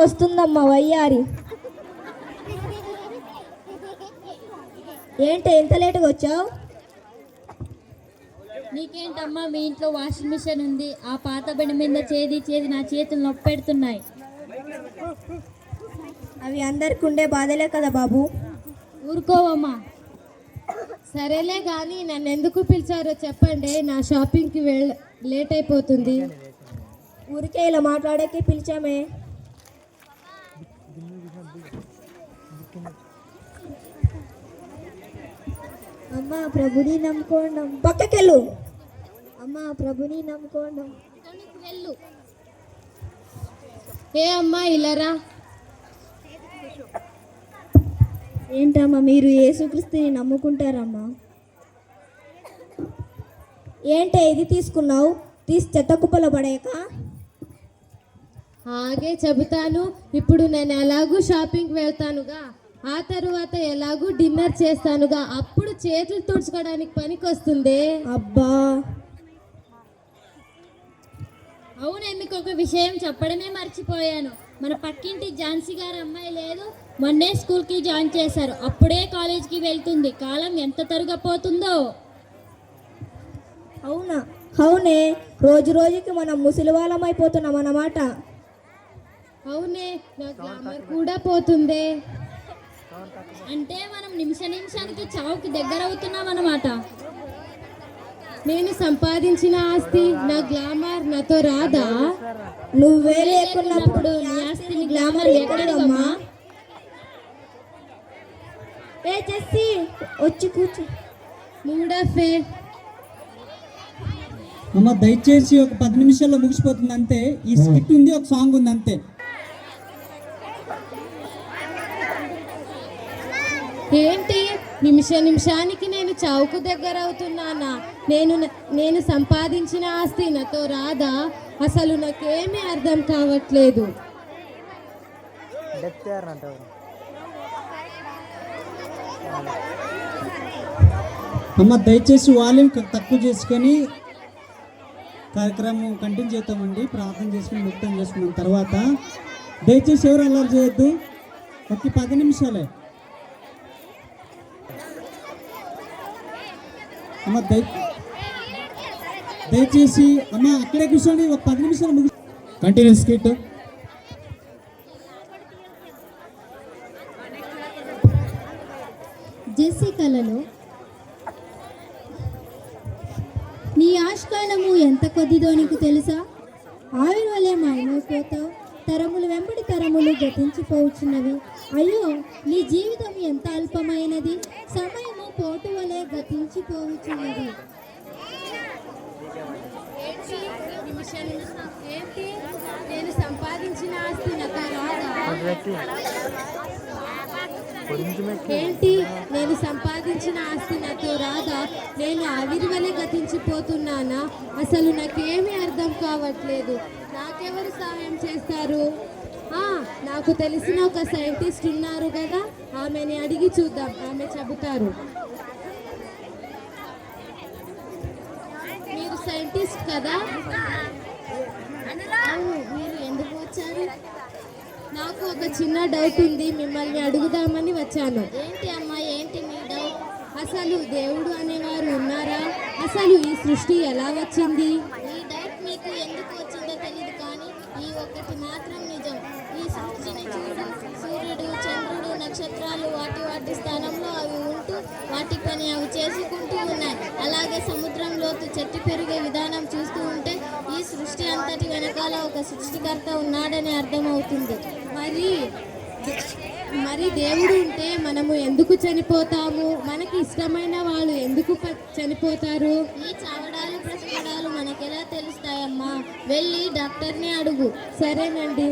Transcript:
వస్తుందమ్మా వయ్యారి. ఏంటి ఎంత లేటుగా వచ్చావు? నీకేంటమ్మా, మీ ఇంట్లో వాషింగ్ మిషన్ ఉంది. ఆ పాత బండి మీద చేది నా చేతులు నొప్పి పెడుతున్నాయి. అవి అందరికి ఉండే బాధలే కదా బాబు. ఊరుకోవమ్మా. సరేలే కానీ నన్ను ఎందుకు పిలిచారో చెప్పండి. నా షాపింగ్కి లేట్ అయిపోతుంది. ఊరికే ఇలా మాట్లాడేకి పిలిచామే. అమ్మా ప్రభుని నమ్ముకోండం. పక్కకెళ్ళు. అమ్మా ప్రభుని నమ్ముకోండం. వెళ్ళు. ఏ అమ్మా ఇలారా. ఏంటమ్మా మీరు యేసుక్రీస్తుని నమ్ముకుంటారమ్మా? ఏంటే ఇది తీసుకున్నావు? తీసి చెత్త కుప్పలో పడేయక. ఆగే చెబుతాను. ఇప్పుడు నేను ఎలాగూ షాపింగ్కి వెళ్తానుగా, ఆ తరువాత ఎలాగూ డిన్నర్ చేస్తానుగా, అప్పుడు చేతులు తుడుచుకోవడానికి పనికి వస్తుంది. అబ్బా అవునే, మీకు ఒక విషయం చెప్పడమే మర్చిపోయాను. మన పక్కింటి ఝాన్సీ గారు అమ్మాయి లేదు, మొన్నే స్కూల్కి జాయిన్ చేశారు. అప్పుడే కాలేజీకి వెళ్తుంది. కాలం ఎంత తరుగపోతుందో. అవునా? అవునే, రోజు రోజుకి మనం ముసలివాళ్ళం అయిపోతున్నాం అన్నమాట. అవునే, నా గ్లామర్ కూడా పోతుందే. అంటే మనం నిమిషానికి చావుకి దగ్గర అవుతున్నాం అన్నమాట. నేను సంపాదించిన ఆస్తి, నా గ్లామర్ నాతో రాదా? నువ్వే లేకున్నప్పుడు నీ ఆస్తిని గ్లామర్ ఎక్కడమ్మా? ఏ చేసి వచ్చి కూర్చో. మూడఫే అమ్మ దయచేసి ఒక 10 నిమిషాల్లో ముగిసిపోతుంది అంతే. ఈ స్కిట్ ఉంది, ఒక సాంగ్ ఉంది అంతే. ఏంటి నిమిషానికి నేను చావుకు దగ్గర అవుతున్నానా? నేను సంపాదించిన ఆస్తి నాతో రాదా? అసలు నాకేమీ అర్థం కావట్లేదు. అమ్మ దయచేసి వాల్యూమ్ తక్కువ చేసుకొని కార్యక్రమం కంటిన్యూ చేద్దామండి. ప్రార్థన చేసుకుని ముక్తం చేసుకున్న తర్వాత దయచేసి ఎవరు అల్లరి చేయొద్దు. ఒక 10 నిమిషాలే అమ్మ. దయచేసి అమ్మ అక్కడే కూర్చోండి. ఒక 10 నిమిషాలు ముగి కంటిన్యూ స్కిట్. జెస్సీ కళలో నీ ఆష్కాలము ఎంత కొద్దిదో నీకు తెలుసా? ఆవిరి వలె మాయమైపోతావు. తరములు వెంబడి తరములు గతించిపోవచ్చున్నవి. అయ్యో, నీ జీవితం ఎంత అల్పమైనది. సమయము పోటు వలె గతించిపోవచ్చున్నది. ఏంటి నేను సంపాదించిన ఆస్తి నాకు రాదా? ఏంటి నేను సంపాదించిన ఆస్తి నాతో రాదా? నేను ఆవిరి వలె గతించిపోతున్నానా? అసలు నాకేమీ అర్థం కావట్లేదు. నాకెవరు సహాయం చేస్తారు? నాకు తెలిసిన ఒక సైంటిస్ట్ ఉన్నారు కదా, ఆమెని అడిగి చూద్దాం, ఆమె చెబుతారు. మీరు సైంటిస్ట్ కదా? మీరు ఎందుకు వచ్చారు? నాకు ఒక చిన్న డౌట్ ఉంది, మిమ్మల్ని అడుగుదామని వచ్చాను. ఏంటి అమ్మా, ఏంటి మీ డౌట్? అసలు దేవుడు అనేవారు ఉన్నారా? అసలు ఈ సృష్టి ఎలా వచ్చింది? ఈ డౌట్ మీకు ఎందుకు వచ్చిందో తెలియదు, కానీ ఈ ఒక్కటి మాత్రం నిజం. ఈ సృష్టిని చూడు, సూర్యుడు, చంద్రుడు, నక్షత్రాలు వాటి స్థానంలో అవి ఉంటూ వాటి పని అవి చేసుకుంటూ ఉన్నాయి. అలాగే సముద్రం లోతు, చెట్టు పెరిగే విధానం చూస్తూ ఉంటే ఈ సృష్టి అంతటి వెనకాల ఒక సృష్టికర్త ఉన్నాడని అర్థమవుతుంది. మరి దేవుడు ఉంటే మనము ఎందుకు చనిపోతాము? మనకి ఇష్టమైన వాళ్ళు ఎందుకు చనిపోతారు? ఈ చావడాలు ప్రసవడాలు మనకెలా తెలుస్తాయమ్మా? వెళ్ళి డాక్టర్ని అడుగు. సరేనండి.